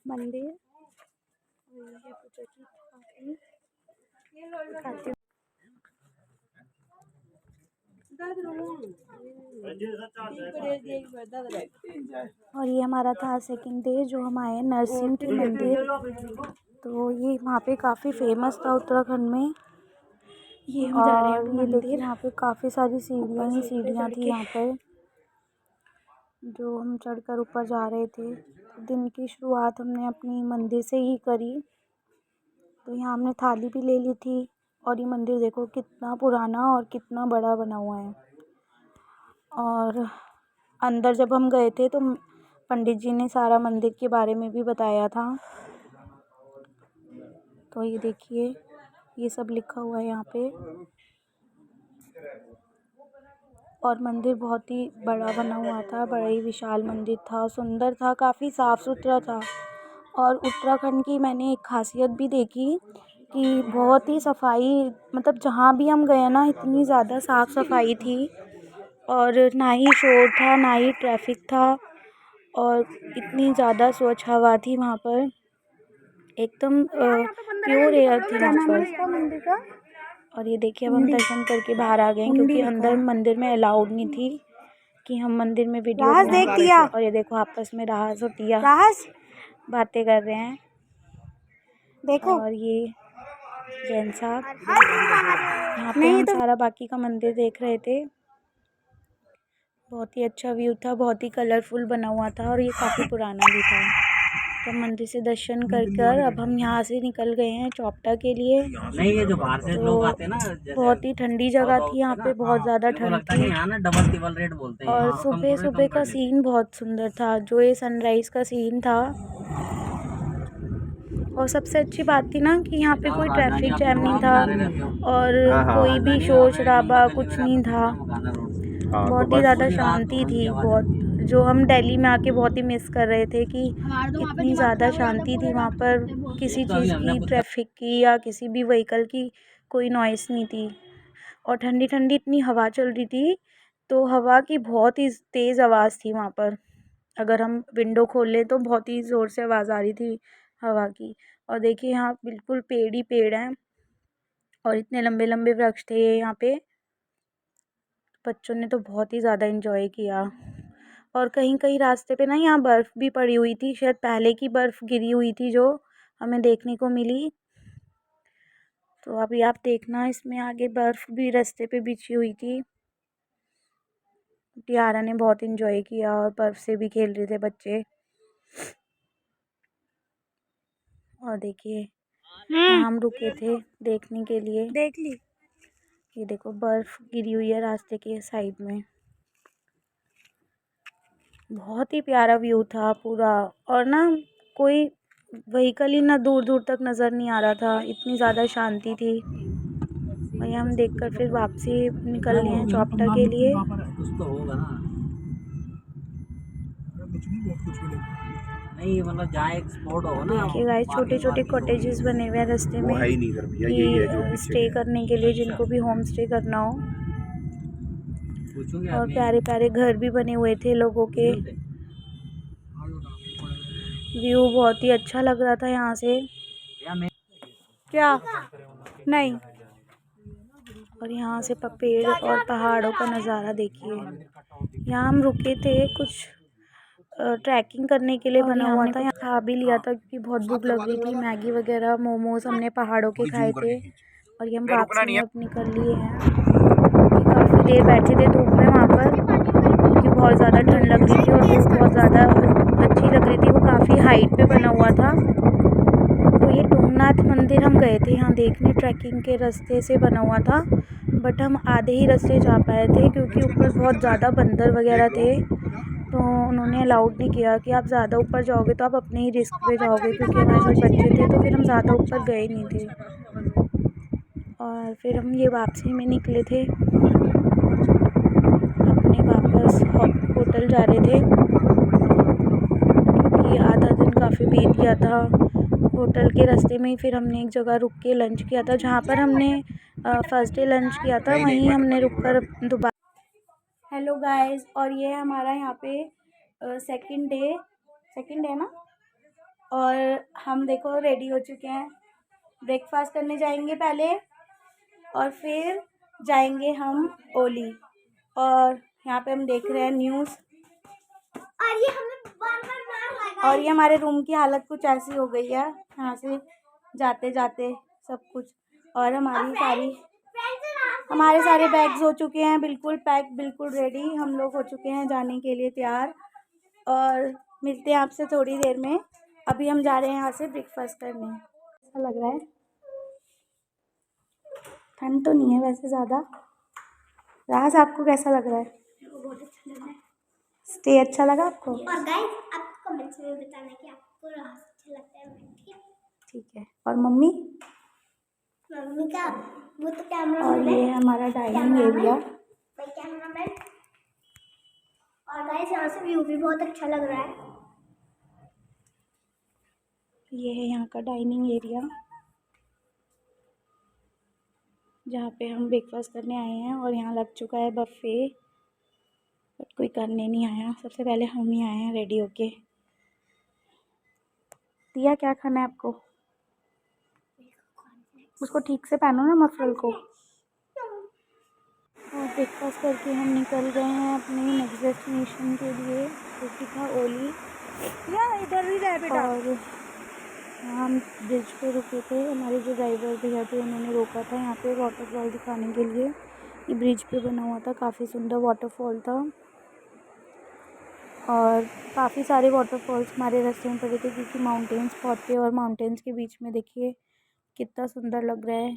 मंदिर। और ये पूजा की थाली दिखाती हूँ। और ये हमारा था सेकंड डे जो हम आए नरसिंह के मंदिर। तो ये वहाँ पे काफ़ी फेमस था उत्तराखंड में। ये हम जा रहे हैं और ये देखिए यहाँ पे काफ़ी सारी सीढ़ियाँ ही सीढ़ियाँ थी यहाँ पर जो हम चढ़कर ऊपर जा रहे थे। दिन की शुरुआत हमने अपनी मंदिर से ही करी। तो यहाँ हमने थाली भी ले ली थी। और ये मंदिर देखो कितना पुराना और कितना बड़ा बना हुआ है। और अंदर जब हम गए थे तो पंडित जी ने सारा मंदिर के बारे में भी बताया था। तो ये देखिए ये सब लिखा हुआ है यहाँ पे। और मंदिर बहुत ही बड़ा बना हुआ था, बड़ा ही विशाल मंदिर था, सुंदर था, काफ़ी साफ़ सुथरा था। और उत्तराखंड की मैंने एक खासियत भी देखी कि बहुत ही सफाई, मतलब जहाँ भी हम गए ना इतनी ज़्यादा साफ़ सफाई थी। और ना ही शोर था ना ही ट्रैफिक था। और इतनी ज़्यादा स्वच्छ हवा थी वहाँ पर, एकदम प्योर एयर थी वहाँ पर। और ये देखिए अब हम दर्शन करके बाहर आ गए क्योंकि अंदर मंदिर में अलाउड नहीं थी कि हम मंदिर में वीडियो बनाएं। और ये देखो आपस में राहस और टिया बातें कर रहे हैं। देखो और ये जैन साहब यहाँ पे हम सारा बाकी का मंदिर देख रहे थे। बहुत ही अच्छा व्यू था, बहुत ही कलरफुल बना हुआ था और ये काफ़ी पुराना भी था। तो मंदिर से दर्शन कर अब हम यहाँ से निकल गए हैं चौपटा के लिए। नहीं, ये जो बाहर से लोग आते हैं ना, बहुत ही ठंडी जगह थी यहाँ पे, बहुत ज़्यादा ठंड थी। ना डबल टिबल रेट बोलते हैं। और सुबह सुबह का सीन बहुत सुंदर था, जो ये सनराइज़ का सीन था। और सबसे अच्छी बात थी ना कि यहाँ पे कोई ट्रैफिक जैम नहीं था और कोई भी शोर शराबा कुछ नहीं था। बहुत ही ज़्यादा शांति थी, बहुत, जो हम दिल्ली में आके बहुत ही मिस कर रहे थे कि इतनी ज़्यादा शांति थी वहाँ पर। किसी चीज़ की, ट्रैफिक की या किसी भी व्हीकल की कोई नॉइस नहीं थी। और ठंडी ठंडी इतनी हवा चल रही थी, तो हवा की बहुत ही तेज़ आवाज़ थी वहाँ पर। अगर हम विंडो खोल लें तो बहुत ही ज़ोर से आवाज़ आ रही थी हवा की। और देखिए यहाँ बिल्कुल पेड़ ही पेड़ हैं और इतने लंबे लंबे वृक्ष थे यहाँ पे। बच्चों ने तो बहुत ही ज़्यादा एंजॉय किया। और कहीं कहीं रास्ते पे ना यहाँ बर्फ़ भी पड़ी हुई थी, शायद पहले की बर्फ़ गिरी हुई थी जो हमें देखने को मिली। तो अभी आप देखना इसमें आगे बर्फ़ भी रास्ते पे बिछी हुई थी। टियारा ने बहुत एंजॉय किया और बर्फ़ से भी खेल रहे थे बच्चे। और देखिए यहाँ हम रुके थे देखने के लिए, देख ली ये देखो बर्फ़ गिरी हुई है रास्ते के साइड में। बहुत ही प्यारा व्यू था पूरा। और ना कोई व्हीकल ही ना दूर दूर तक नज़र नहीं आ रहा था, इतनी ज़्यादा शांति थी। वही हम देखकर फिर वापसी निकल लिए हैं चौपटा के लिए। नहीं, मतलब जहाँ एक्सपोर्ट हो ना, देखिए गाइस छोटे छोटे कॉटेजेस बने हुए हैं रास्ते में कि स्टे करने के लिए, जिनको भी होम स्टे करना हो। और प्यारे प्यारे घर भी बने हुए थे लोगों के। व्यू बहुत ही अच्छा लग रहा था यहाँ से। क्या नहीं। और यहाँ से पेड़ और पहाड़ों का नज़ारा देखिए। यहाँ हम रुके थे, कुछ ट्रैकिंग करने के लिए बना हुआ था। यहाँ खा भी लिया था क्योंकि बहुत भूख लग रही थी। मैगी वगैरह मोमोज हमने पहाड़ों के खाए थे। और ये हम वापसी में अब निकल लिए हैं कि काफ़ी देर बैठे थे धूप में वहाँ पर क्योंकि बहुत ज़्यादा ठंड लग रही थी और धूप बहुत ज़्यादा अच्छी लग रही थी। वो काफ़ी हाइट पे बना हुआ था। तो ये तुंगनाथ मंदिर हम गए थे यहाँ देखने, ट्रैकिंग के रास्ते से बना हुआ था। बट हम आधे ही रास्ते जा पाए थे क्योंकि ऊपर बहुत ज़्यादा बंदर वगैरह थे। तो उन्होंने अलाउड नहीं किया कि आप ज़्यादा ऊपर जाओगे तो आप अपने ही रिस्क पे जाओगे, क्योंकि हमारे साथ बच्चे थे तो फिर हम ज़्यादा ऊपर गए नहीं थे। और फिर हम ये वापसी में निकले थे, अपने वापस होटल जा रहे थे क्योंकि आधा दिन काफ़ी बीत गया था। होटल के रास्ते में ही फिर हमने एक जगह रुक के लंच किया था, जहाँ पर हमने फर्स्ट डे लंच किया था वहीं हमने रुक कर दोबारा। हेलो गाइस, और ये हमारा यहाँ पे सेकंड डे ना, और हम देखो रेडी हो चुके हैं, ब्रेकफास्ट करने जाएंगे पहले और फिर जाएंगे हम ओली। और यहाँ पे हम देख रहे हैं न्यूज़, और ये हमें बार-बार मार रहा है। और ये हमारे रूम की हालत कुछ ऐसी हो गई है यहाँ से जाते जाते सब कुछ। और हमारे सारे बैग्स हो चुके हैं बिल्कुल पैक, बिल्कुल रेडी। हम लोग हो चुके हैं जाने के लिए तैयार और मिलते हैं आपसे थोड़ी देर में। अभी हम जा रहे हैं यहाँ से ब्रेकफास्ट करने। ऐसा लग रहा है, ठंड तो नहीं है वैसे ज़्यादा। राज आपको कैसा लग रहा है? बहुत अच्छा लग रहा है। स्टे अच्छा लगा आपको? और गाइस आपको कमेंट्स में बताना कि आपको राज अच्छा लगता है। ठीक है। और मम्मी का वो तो कैमरा। और ये है हमारा डाइनिंग एरिया। कैमरामैन। और गाइस यहाँ से व्यू भी बहुत अच्छा लग रहा है। ये है यहाँ का डाइनिंग एरिया जहाँ पे हम ब्रेकफास्ट करने आए हैं। और यहाँ लग चुका है बफ़े, बट कोई करने नहीं आया। सबसे पहले हम ही आए हैं रेडी होके। दिया क्या खाना है आपको? उसको ठीक से पहनो ना मफलर को। और ब्रेकफास्ट करके हम निकल गए हैं अपने नेक्स्ट डेस्टिनेशन के लिए, जो कि था ओली। या इधर ही रहे बेटा। और हम ब्रिज पे रुके थे, हमारे जो ड्राइवर भैया थे उन्होंने रोका था यहाँ पे वाटरफॉल दिखाने के लिए। ये ब्रिज पे बना हुआ था, काफ़ी सुंदर वाटरफॉल था। और काफ़ी सारे वाटरफॉल्स हमारे रास्ते में पड़े थे क्योंकि माउंटेन्स बहुत थे। और माउंटेन्स के बीच में देखिए कितना सुंदर लग रहा है,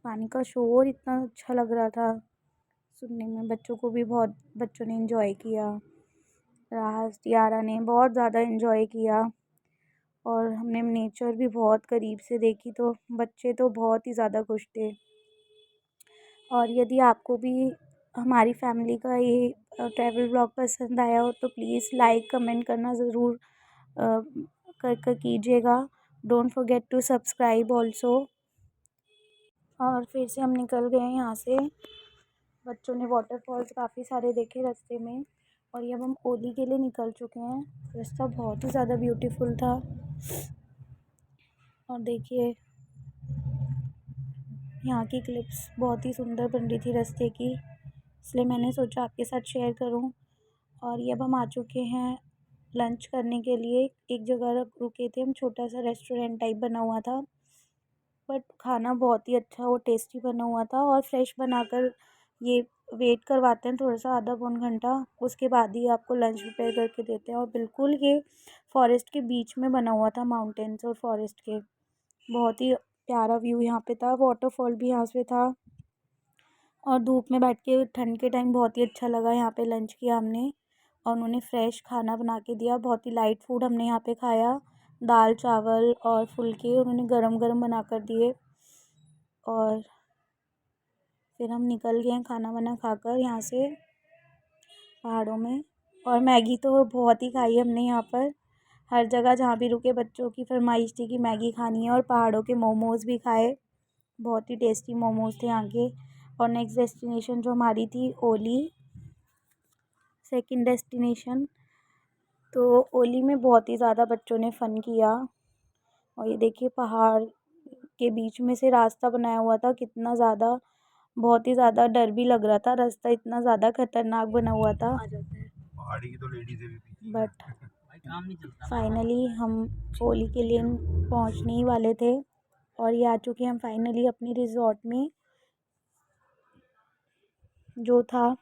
पानी का शोर इतना अच्छा लग रहा था सुनने में। बच्चों को भी बहुत, बच्चों ने एंजॉय किया, राहत यारा ने बहुत ज़्यादा एंजॉय किया। और हमने नेचर भी बहुत करीब से देखी, तो बच्चे तो बहुत ही ज़्यादा खुश थे। और यदि आपको भी हमारी फैमिली का ये ट्रैवल ब्लॉग पसंद आया हो तो प्लीज़ लाइक कमेंट करना ज़रूर कर कीजिएगा। Don't forget to subscribe also. और फिर से हम निकल गए हैं यहाँ से। बच्चों ने वाटरफॉल्स काफ़ी सारे देखे रास्ते में। और ये अब हम ओली के लिए निकल चुके हैं। रास्ता बहुत ही ज़्यादा ब्यूटीफुल था। और देखिए यहाँ की क्लिप्स बहुत ही सुंदर बन रही थी रास्ते की, इसलिए मैंने सोचा आपके साथ शेयर करूं। और ये अब हम आ चुके हैं लंच करने के लिए। एक जगह रुके थे हम, छोटा सा रेस्टोरेंट टाइप बना हुआ था, बट खाना बहुत ही अच्छा और टेस्टी बना हुआ था। और फ्रेश बनाकर ये वेट करवाते हैं थोड़ा सा, आधा पौन घंटा, उसके बाद ही आपको लंच प्रिपेयर करके देते हैं। और बिल्कुल ये फॉरेस्ट के बीच में बना हुआ था, माउंटेन्स और फॉरेस्ट के। बहुत ही प्यारा व्यू यहाँ पे था, वाटरफॉल भी यहाँ से था। और धूप में बैठ के ठंड के टाइम बहुत ही अच्छा लगा। यहाँ पे लंच किया हमने और उन्होंने फ्रेश खाना बना के दिया। बहुत ही लाइट फूड हमने यहाँ पे खाया, दाल चावल और फुल्के उन्होंने गरम गरम बना कर दिए। और फिर हम निकल गए खाना वाना खाकर यहाँ से पहाड़ों में। और मैगी तो बहुत ही खाई हमने यहाँ पर, हर जगह जहाँ भी रुके बच्चों की फरमाइश थी कि मैगी खानी है। और पहाड़ों के मोमोज़ भी खाए, बहुत ही टेस्टी मोमोज़ थे यहाँ के। और नेक्स्ट डेस्टिनेशन जो हमारी थी ओली, सेकंड डेस्टिनेशन। तो ओली में बहुत ही ज़्यादा बच्चों ने फ़न किया। और ये देखिए पहाड़ के बीच में से रास्ता बनाया हुआ था, कितना ज़्यादा, बहुत ही ज़्यादा डर भी लग रहा था, रास्ता इतना ज़्यादा खतरनाक बना हुआ था। पहाड़ी की तो लेडीज भी बट फाइनली हम ओली के लिए पहुंचने ही वाले थे। और ये आ चुके हैं हम फाइनली अपने रिज़ॉर्ट में, जो था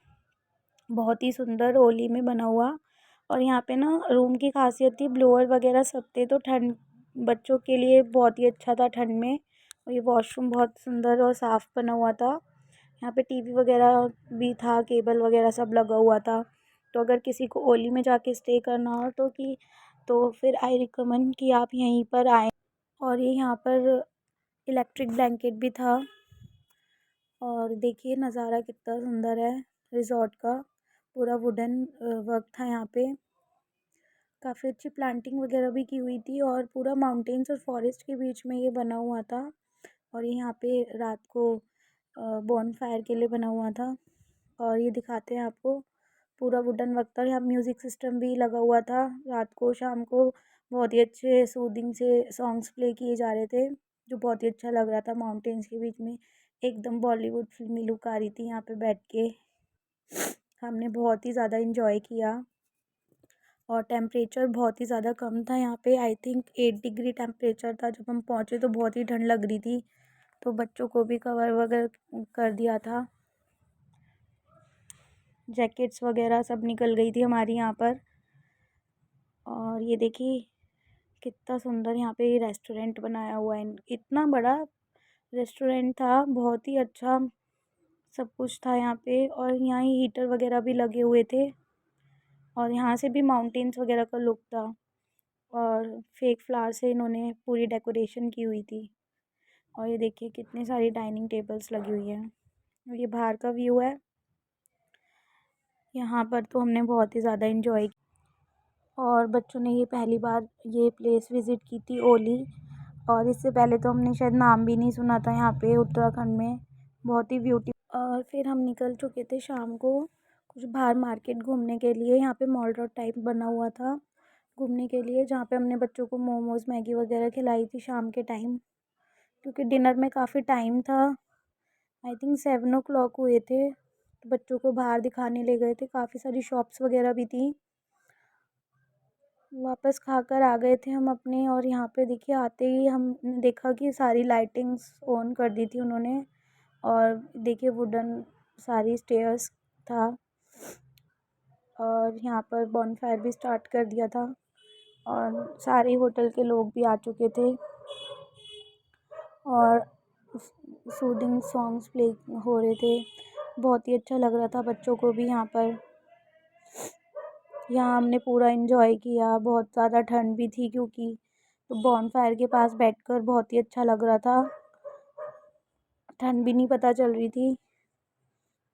बहुत ही सुंदर ओली में बना हुआ। और यहाँ पे ना रूम की खासियत थी, ब्लोअर वगैरह सब थे, तो ठंड बच्चों के लिए बहुत ही अच्छा था ठंड में। और ये वॉशरूम बहुत सुंदर और साफ़ बना हुआ था। यहाँ पे टीवी वगैरह भी था, केबल वगैरह सब लगा हुआ था। तो अगर किसी को ओली में जाके स्टे करना हो तो फिर आई रिकमेंड कि आप यहीं पर आएँ। और ये यहाँ पर इलेक्ट्रिक ब्लैंकेट भी था। और देखिए नज़ारा कितना सुंदर है रिज़ॉर्ट का, पूरा वुडन वर्क था यहाँ पे। काफ़ी अच्छी प्लांटिंग वगैरह भी की हुई थी और पूरा माउंटेन्स और फॉरेस्ट के बीच में ये बना हुआ था। और ये यहाँ पे रात को बॉनफायर के लिए बना हुआ था। और ये दिखाते हैं आपको, पूरा वुडन वर्क था। यहाँ म्यूज़िक सिस्टम भी लगा हुआ था, रात को शाम को बहुत ही अच्छे सूदिंग से सॉन्ग्स प्ले किए जा रहे थे, जो बहुत ही अच्छा लग रहा था। माउंटेन्स के बीच में एकदम बॉलीवुड फिल्मी लुक आ रही थी। यहाँ पे बैठ के हमने बहुत ही ज़्यादा इंजॉय किया और टेम्परेचर बहुत ही ज़्यादा कम था यहाँ पे। आई थिंक 8 डिग्री टेम्परेचर था जब हम पहुँचे, तो बहुत ही ठंड लग रही थी। तो बच्चों को भी कवर वगैरह कर दिया था, जैकेट्स वगैरह सब निकल गई थी हमारी यहाँ पर। और ये देखिए कितना सुंदर यहाँ पे रेस्टोरेंट बनाया हुआ है। इतना बड़ा रेस्टोरेंट था, बहुत ही अच्छा सब कुछ था यहाँ पे। और यहाँ ही हीटर वगैरह भी लगे हुए थे और यहाँ से भी माउंटेन्स वगैरह का लुक था। और फेक फ्लावर से इन्होंने पूरी डेकोरेशन की हुई थी। और ये देखिए कितनी सारी डाइनिंग टेबल्स लगी हुई हैं। और ये बाहर का व्यू है। यहाँ पर तो हमने बहुत ही ज़्यादा इन्जॉय किया और बच्चों ने ये पहली बार ये प्लेस विज़िट की थी, ओली। और इससे पहले तो हमने शायद नाम भी नहीं सुना था यहाँ पे उत्तराखंड में। बहुत ही ब्यूटी। और फिर हम निकल चुके थे शाम को कुछ बाहर मार्केट घूमने के लिए। यहाँ पे मॉल रोड टाइप बना हुआ था घूमने के लिए, जहाँ पे हमने बच्चों को मोमोज़ मैगी वगैरह खिलाई थी शाम के टाइम, क्योंकि डिनर में काफ़ी टाइम था। आई थिंक 7 o'clock हुए थे। तो बच्चों को बाहर दिखाने ले गए थे, काफ़ी सारी शॉप्स वगैरह भी थी। वापस खाकर आ गए थे हम अपने। और यहाँ पे देखिए आते ही हमने देखा कि सारी लाइटिंग्स ऑन कर दी थी उन्होंने। और देखिए वुडन सारी स्टेयर्स था और यहाँ पर बॉनफायर भी स्टार्ट कर दिया था और सारे होटल के लोग भी आ चुके थे और सूदिंग सॉन्ग्स प्ले हो रहे थे। बहुत ही अच्छा लग रहा था बच्चों को भी यहाँ पर। यहाँ हमने पूरा एंजॉय किया। बहुत ज़्यादा ठंड भी थी क्योंकि, तो बॉनफायर के पास बैठकर बहुत ही अच्छा लग रहा था। ठंड भी नहीं पता चल रही थी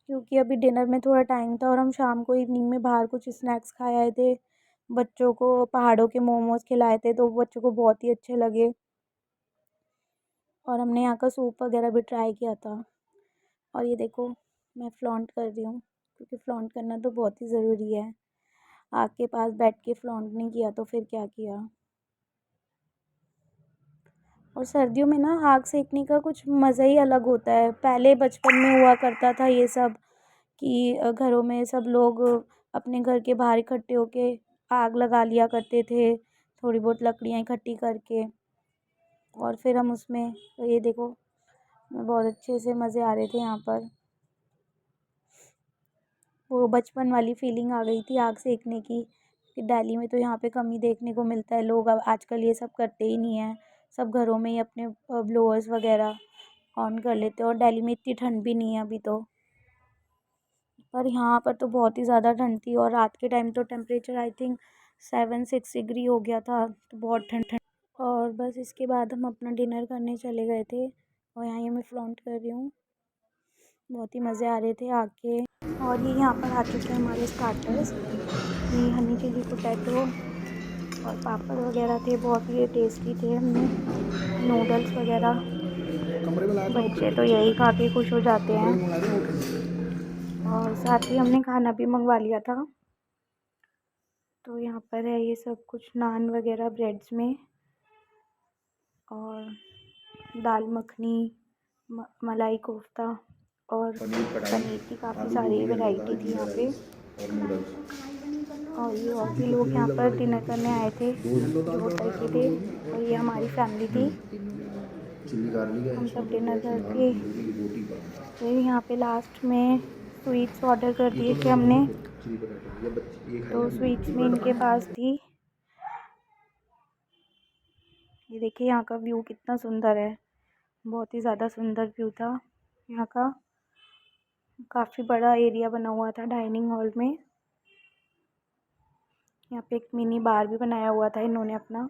क्योंकि अभी डिनर में थोड़ा टाइम था और हम शाम को इवनिंग में बाहर कुछ स्नैक्स खाए आए थे। बच्चों को पहाड़ों के मोमोज़ खिलाए थे, तो बच्चों को बहुत ही अच्छे लगे। और हमने यहाँ का सूप वगैरह भी ट्राई किया था। और ये देखो मैं फ्लॉन्ट कर रही हूँ, क्योंकि फ्लॉन्ट करना तो बहुत ही ज़रूरी है। आग के पास बैठ के फ्लॉन्ट नहीं किया तो फिर क्या किया। और सर्दियों में ना आग सेकने का कुछ मज़ा ही अलग होता है। पहले बचपन में हुआ करता था ये सब कि घरों में सब लोग अपने घर के बाहर इकट्ठे होके आग लगा लिया करते थे, थोड़ी बहुत लकड़ियाँ इकट्ठी करके। और फिर हम उसमें, तो ये देखो बहुत अच्छे से मज़े आ रहे थे यहाँ पर। वो बचपन वाली फीलिंग आ गई थी आग सेकने की, कि दिल्ली में तो यहाँ पे कम ही देखने को मिलता है। लोग अब आजकल ये सब करते ही नहीं हैं, सब घरों में ही अपने ब्लोअर्स वगैरह ऑन कर लेते हैं। और दिल्ली में इतनी ठंड भी नहीं है अभी तो, पर यहाँ पर तो बहुत ही ज़्यादा ठंड थी। और रात के टाइम तो टेम्परेचर आई थिंक 7-6 डिग्री हो गया था, तो बहुत ठंड। और बस इसके बाद हम अपना डिनर करने चले गए थे और यहाँ मैं फ्लॉन्ट कर रही हूँ। बहुत ही मज़े आ रहे थे आके। और ये यहाँ पर आ चुके हैं हमारे स्टार्टर्स, ये हनी चिली पोटैटो और पापड़ वगैरह थे, बहुत ही टेस्टी थे। हमने नूडल्स वगैरह, बच्चे तो यही खा के खुश हो जाते हैं। और साथ ही हमने खाना भी मंगवा लिया था। तो यहाँ पर है ये सब कुछ नान वगैरह ब्रेड्स में, और दाल मखनी, मलाई कोफ्ता और पनीर की काफ़ी सारी वैरायटी थी यहाँ पे। और ये और भी लोग यहाँ पर डिनर करने आए थे जो होटल के थे, और ये हमारी फैमिली थी। हम सब डिनर करके फिर यहाँ पे लास्ट में स्वीट्स ऑर्डर कर दिए थे हमने। तो स्वीट्स में इनके पास थी, ये देखिए यहाँ का व्यू कितना सुंदर है। बहुत ही ज़्यादा सुंदर व्यू था यहाँ का। काफ़ी बड़ा एरिया बना हुआ था डाइनिंग हॉल में। यहाँ पे एक मिनी बार भी बनाया हुआ था इन्होंने अपना।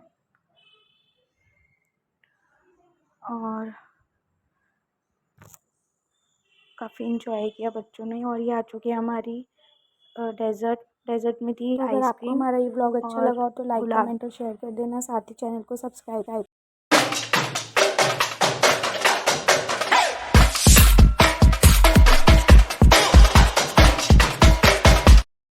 और काफ़ी इंजॉय किया बच्चों ने। और ये आ चुकी है हमारी डेजर्ट में थी आइसक्रीम। अगर आपको हमारा ये व्लॉग अच्छा लगा तो लाइक कमेंट और शेयर कर देना, साथ ही चैनल को सब्सक्राइब